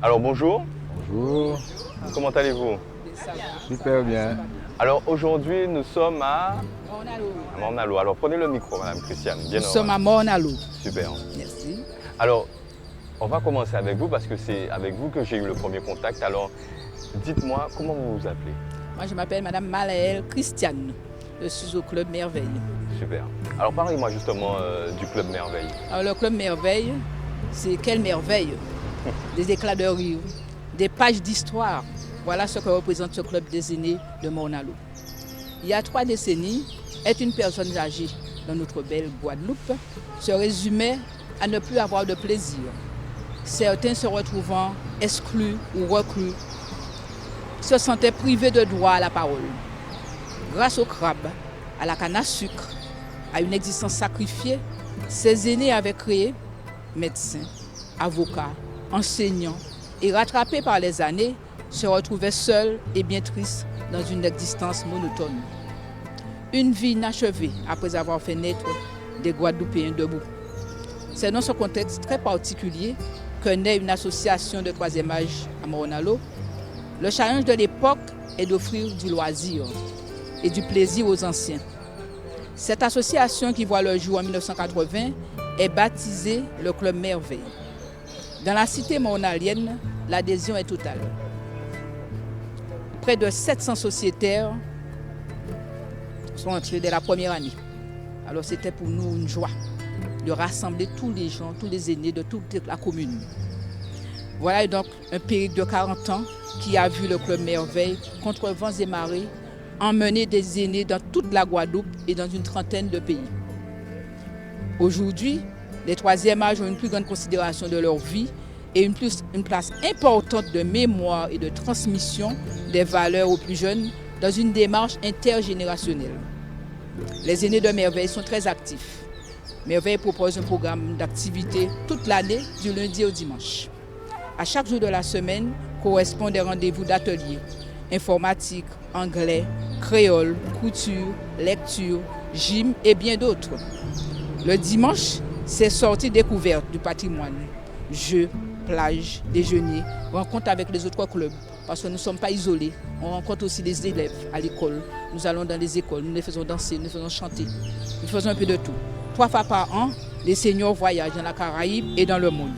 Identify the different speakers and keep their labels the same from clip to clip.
Speaker 1: Alors bonjour,
Speaker 2: Bonjour,
Speaker 1: comment allez-vous?
Speaker 2: super bien.
Speaker 1: Alors aujourd'hui nous sommes à
Speaker 3: Mornalo.
Speaker 1: Mornalo. Alors prenez le micro, Madame Christiane. Bien
Speaker 3: Nous sommes à Mornalo.
Speaker 1: Super.
Speaker 3: Merci.
Speaker 1: Alors on va commencer avec vous parce que c'est avec vous que j'ai eu le premier contact. Alors dites-moi comment vous vous appelez?
Speaker 3: Moi, je m'appelle Madame Malaëlle Christiane. Je suis au Club Merveille.
Speaker 1: Super. Alors parlez-moi justement du Club Merveille.
Speaker 3: Alors, le Club Merveille, c'est quelle merveille! Des éclats de rire, des pages d'histoire. Voilà ce que représente ce club des aînés de Mornalo. Il y a 3 décennies, être une personne âgée dans notre belle Guadeloupe se résumait à ne plus avoir de plaisir. Certains se retrouvant exclus ou reclus, se sentaient privés de droit à la parole. Grâce au crabe, à la canne à sucre, à une existence sacrifiée, ces aînés avaient créé médecins, avocats, enseignants et rattrapés par les années, se retrouvaient seuls et bien tristes dans une existence monotone. Une vie inachevée après avoir fait naître des Guadeloupéens debout. C'est dans ce contexte très particulier que naît une association de 3e âge à Mornalo. Le challenge de l'époque est d'offrir du loisir et du plaisir aux anciens. Cette association qui voit le jour en 1980 est baptisée le Club Merveille. Dans la cité mornalienne, l'adhésion est totale. Près de 700 sociétaires sont entrés dès la première année. Alors c'était pour nous une joie de rassembler tous les gens, tous les aînés de toute la commune. Voilà donc un périple de 40 ans qui a vu le Club Merveille, contre vents et marées, emmener des aînés dans toute la Guadeloupe et dans une trentaine de pays. Aujourd'hui, les 3e âges ont une plus grande considération de leur vie et une place importante de mémoire et de transmission des valeurs aux plus jeunes dans une démarche intergénérationnelle. Les aînés de Merveille sont très actifs. Merveille propose un programme d'activités toute l'année, du lundi au dimanche. À chaque jour de la semaine correspondent des rendez-vous d'ateliers, informatique, anglais, créole, couture, lecture, gym et bien d'autres. Le dimanche, c'est sortie découverte du patrimoine, jeux, plages, déjeuners, rencontres avec les autres clubs, parce que nous ne sommes pas isolés. On rencontre aussi les élèves à l'école. Nous allons dans les écoles, nous les faisons danser, nous les faisons chanter. Nous faisons un peu de tout. 3 fois par an, les seniors voyagent dans la Caraïbe et dans le monde.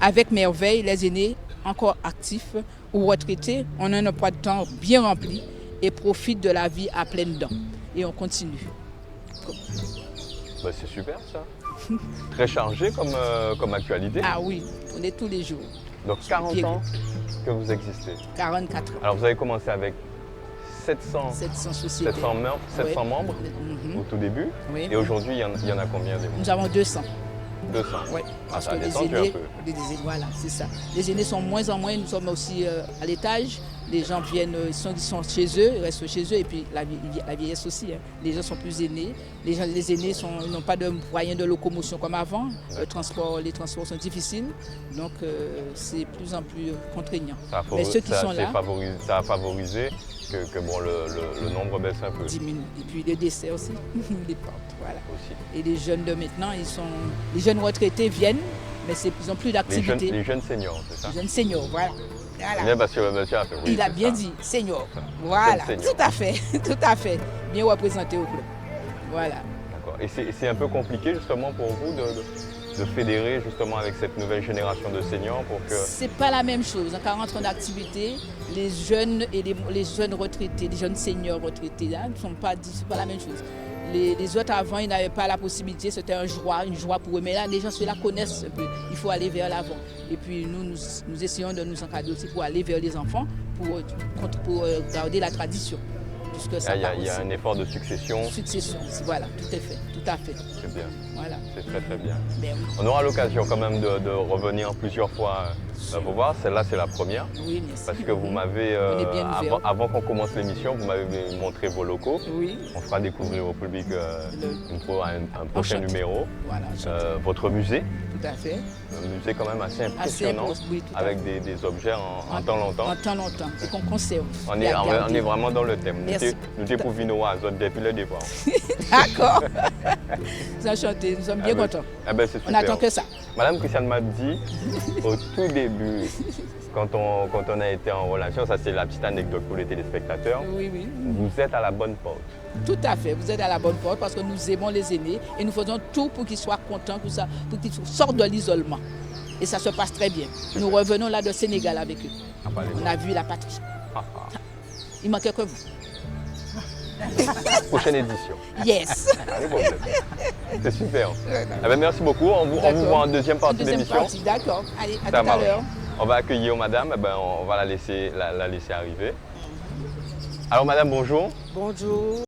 Speaker 3: Avec Merveille, les aînés, encore actifs ou retraités, on a un emploi de temps bien rempli et profitent de la vie à pleines dents. Et on continue.
Speaker 1: Bah, c'est super ça. Très chargé comme actualité.
Speaker 3: Ah oui, on est tous les jours.
Speaker 1: Donc 40 ans que vous existez.
Speaker 3: 44 ans.
Speaker 1: Alors vous avez commencé avec 700
Speaker 3: sociétés.
Speaker 1: 700 membres au tout début.
Speaker 3: Oui.
Speaker 1: Et aujourd'hui, il y en a combien de membres?
Speaker 3: Nous avons 200.
Speaker 1: 200.
Speaker 3: Oui, parce
Speaker 1: ça a
Speaker 3: que les
Speaker 1: descendu
Speaker 3: aînés,
Speaker 1: un peu.
Speaker 3: voilà, c'est ça. Les aînés sont moins en moins, nous sommes aussi à l'étage. Les gens viennent, ils sont chez eux, ils restent chez eux, et puis la vieillesse aussi. Hein. Les gens sont plus aînés. Les aînés n'ont pas de moyens de locomotion comme avant. Les transports sont difficiles, donc c'est de plus en plus contraignant. Mais ceux qui sont là,
Speaker 1: ça a favorisé que bon, le nombre baisse un peu.
Speaker 3: Diminue. Et puis les décès aussi, les portes, voilà.
Speaker 1: Aussi.
Speaker 3: Et les jeunes de maintenant, les jeunes retraités viennent, mais ils n'ont plus d'activité.
Speaker 1: Les jeunes seniors, c'est ça?
Speaker 3: Les jeunes seniors, voilà.
Speaker 1: Bien parce que le monsieur a fait. Oui,
Speaker 3: il a bien
Speaker 1: ça.
Speaker 3: dit, senior. Voilà,
Speaker 1: Senior.
Speaker 3: tout à fait. Bien représenté au club. Voilà.
Speaker 1: D'accord. Et c'est un peu compliqué justement pour vous de fédérer justement avec cette nouvelle génération de seniors pour que...
Speaker 3: C'est pas la même chose. En 40 ans d'activité, les jeunes et les jeunes retraités, les jeunes seniors retraités, là, ne sont pas la même chose. Les autres avant, ils n'avaient pas la possibilité, c'était une joie pour eux. Mais là, les gens ceux-là connaissent un peu. Il faut aller vers l'avant. Et puis nous essayons de nous encadrer aussi pour aller vers les enfants, pour garder la tradition.
Speaker 1: Il y a un effort de succession.
Speaker 3: Succession, voilà, tout à fait.
Speaker 1: C'est bien.
Speaker 3: Voilà.
Speaker 1: C'est très très bien.
Speaker 3: Ben oui.
Speaker 1: On aura l'occasion quand même de revenir plusieurs fois vous voir. Celle-là, c'est la première.
Speaker 3: Oui, merci.
Speaker 1: Parce que vous m'avez, avant qu'on commence l'émission, vous m'avez montré vos locaux.
Speaker 3: Oui.
Speaker 1: On fera découvrir au public un prochain
Speaker 3: Enchanté.
Speaker 1: numéro.
Speaker 3: Voilà,
Speaker 1: votre musée.
Speaker 3: tout à fait.
Speaker 1: Un musée quand même assez impressionnant,
Speaker 3: oui, tout à
Speaker 1: avec des objets en temps longtemps.
Speaker 3: En temps longtemps, et qu'on conserve.
Speaker 1: On est vraiment dans le thème.
Speaker 3: Merci.
Speaker 1: Nous découvrons depuis le départ.
Speaker 3: D'accord. Nous sommes enchantés, nous sommes bien contents.
Speaker 1: Ben, c'est
Speaker 3: On
Speaker 1: super.
Speaker 3: n'attend que ça.
Speaker 1: Madame Christiane m'a dit au tout début, quand on a été en relation, ça c'est la petite anecdote pour les téléspectateurs,
Speaker 3: Oui, oui.
Speaker 1: vous êtes à la bonne porte.
Speaker 3: Tout à fait, vous êtes à la bonne porte parce que nous aimons les aînés et nous faisons tout pour qu'ils soient contents, pour qu'ils sortent de l'isolement. Et ça se passe très bien. Nous revenons là de Sénégal avec eux.
Speaker 1: Ah, pas les
Speaker 3: On a vu la patrie.
Speaker 1: Ah,
Speaker 3: Il manquait que vous.
Speaker 1: ah. Prochaine édition.
Speaker 3: Yes.
Speaker 1: Pas de problème. C'est super. Eh ben, merci beaucoup. On vous voit en deuxième partie
Speaker 3: Deuxième
Speaker 1: d'émission.
Speaker 3: partie, d'accord. Allez, à
Speaker 1: Ça
Speaker 3: tout à
Speaker 1: marche.
Speaker 3: l'heure.
Speaker 1: On va accueillir madame, eh ben, on va la laisser arriver. Alors madame, bonjour.
Speaker 4: Bonjour.